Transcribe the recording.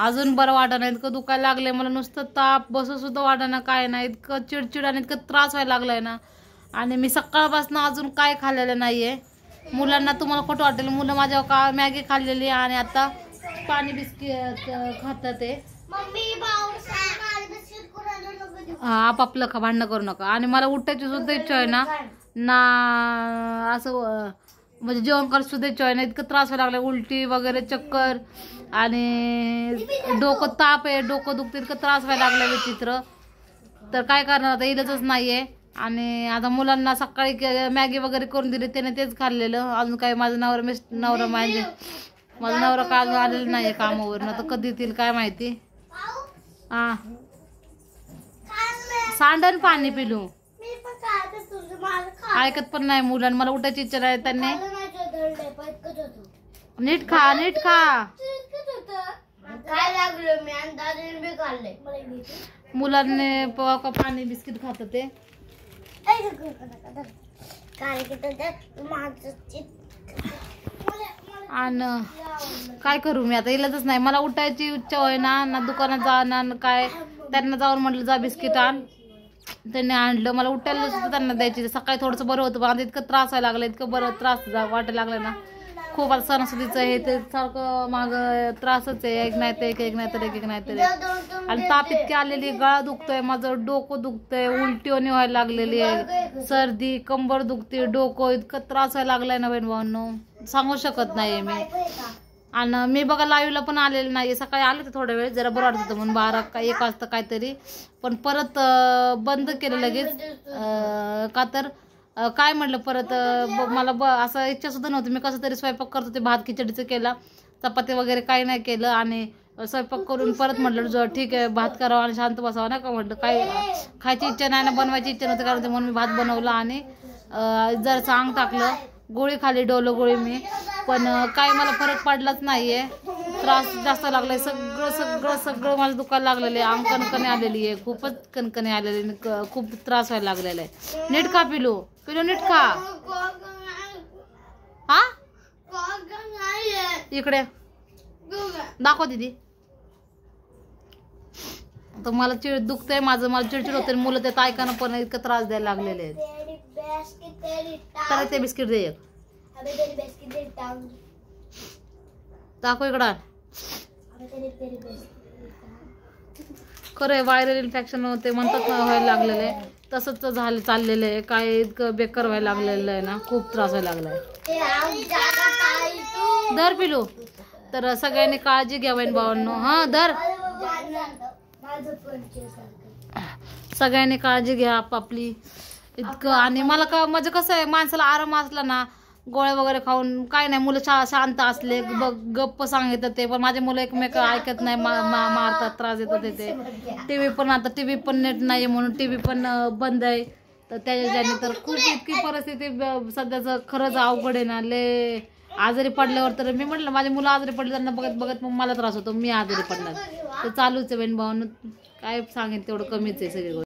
अजून बरं वाटणं, इतकं दुखायला लागलंय मला, नुसतं ताप, बसू सुद्धा वाटणं, काय नाही, इतकं चिडचिड आणि इतकं त्रास व्हायला लागलाय ना. आणि मी सकाळपासून अजून काय खाल्लेलं नाहीये. मुलांना तुम्हाला खोटं वाटेल, मुलं माझ्या का मॅगी खाल्लेली आणि आता पाणी बिस्किट खातात ते. आपापलं खा, भांडणं करू नका. आणि मला उठायची सुद्धा इच्छा आहे ना असं म्हणजे जेवण करायची सुद्धा इच्छा आहे ना. इतकं त्रास व्हायला लागला, उलटी वगैरे, चक्कर आणि डोकं ताप आहे, डोकं दुखतं, इतकं त्रास व्हायला लागला विचित्र. तर काय करणार आता, इलाजच नाहीये. आणि आता मुलांना सकाळी मॅगी वगैरे करून दिली, त्याने तेच खाल्लेलं. अजून काही माझं नवरा माझा नवरा का आलेलं नाहीये कामावर, आता कधी येतील काय माहिती. हा, सांडण पाणी पिलू, ऐकत पण नाही मुलांना. मला उठायची इच्छा नाही, त्यांनी नीट खा, नीट खा. मुलांनी पाणी बिस्किट खात ते. आणि काय करू मी आता, इलाजच नाही. मला उठायची इच्छा होय ना दुकानात जाणार काय. त्यांना जाऊन म्हटलं जा बिस्किट आण, त्यांनी आणलं. मला उठायला सुद्धा त्यांना द्यायची. सकाळी थोडंसं बरं होतं, पण इतकं त्रास व्हायला लागला, इतकं बरं त्रास वाटायला लागला ना खूप. आता सणासुदीचं हे ते सारखं माग त्रासच आहे, एक नाही तर एक नाही तर एक नाही तर एक. आणि ताप इतकी आलेली, गळा दुखतोय, माझं डोकं दुखतंय, उलटी व्हायला लागलेली आहे, सर्दी, कंबर दुखते, डोकं, इतकं त्रास व्हायला लागलाय ना बहीण भावांनो, सांगू शकत नाहीये मी. आणि मी बघा लाईव्हला पण आलेलं नाही. सकाळी आले तर थोड्या वेळ, जरा बरं वाटत होतं म्हणून 12 का 1 वाजता काहीतरी, पण परत बंद केलं लगेच. का तर काय म्हटलं परत मला असं इच्छा सुद्धा नव्हती. मी कसं तरी स्वयंपाक करत होते, भात खिचडीचं केला, चपाती वगैरे काही नाही केलं. आणि स्वयंपाक करून परत म्हटलं ठीक आहे भात करावा आणि शांत बसावं ना का म्हटलं. काय खायची इच्छा नाही ना, बनवायची इच्छा नव्हती कारण म्हणून मी भात बनवला आणि जर चांग टाकलं, गोळी खाली, डोलो गोळी मी. पण काय मला फरक पडलाच नाहीये, त्रास जास्त लागलाय. सगळं सगळं सगळं मला दुखायला लागलेलं आहे. अंग कणकणी आलेली आहे, खूपच कणकणी आलेली, खूप त्रास व्हायला लागलेला आहे. नीट खा पिलू, पिलू नीट खा. हा इकडे दाखव दीदी. तर मला दुखतंय माझं, मला चिडचिड होते, मुलं त्यात ऐकानं पण इतकं त्रास द्यायला लागलेले आहेत. तर ते बिस्किट दे एक, दाखव इकडं. खरंय व्हायरल इन्फेक्शन होते म्हणतात ना, व्हायला लागलेलं आहे तसंच झालं, चाललेलं आहे. काय इतकं बेकार व्हायला लागलेलं आहे ना, खूप त्रास व्हायला लागलाय. धर पिलू. तर सगळ्यांनी काळजी घ्या बहीण भावांनो. हा धर, सगळ्यांनी काळजी घ्या आपापली इतकं. आणि मला का म्हणजे कसं आहे, माणसाला आराम असला ना, गोळ्या वगैरे खाऊन काय नाही, मुलं शांत असले गप्प सांगितलं ते, पण माझे मुलं एकमेक ऐकत नाही, मारतात, त्रास देतात. ते टीव्ही पण, आता टीव्ही पण नेट नाही म्हणून टीव्ही पण बंद आहे. तर त्याच्याने तर खूप इतकी परिस्थिती सध्याचं खरंच अवघड आहे ना. ले आजारी पडल्यावर तर मी म्हटलं माझे मुलं आजारी पडले, त्यांना बघत बघत मग मला त्रास होतो, मी आजारी पडणार. तर चालूच आहे बहीण भावांनो, काय सांगेन तेवढं कमीच आहे सगळी.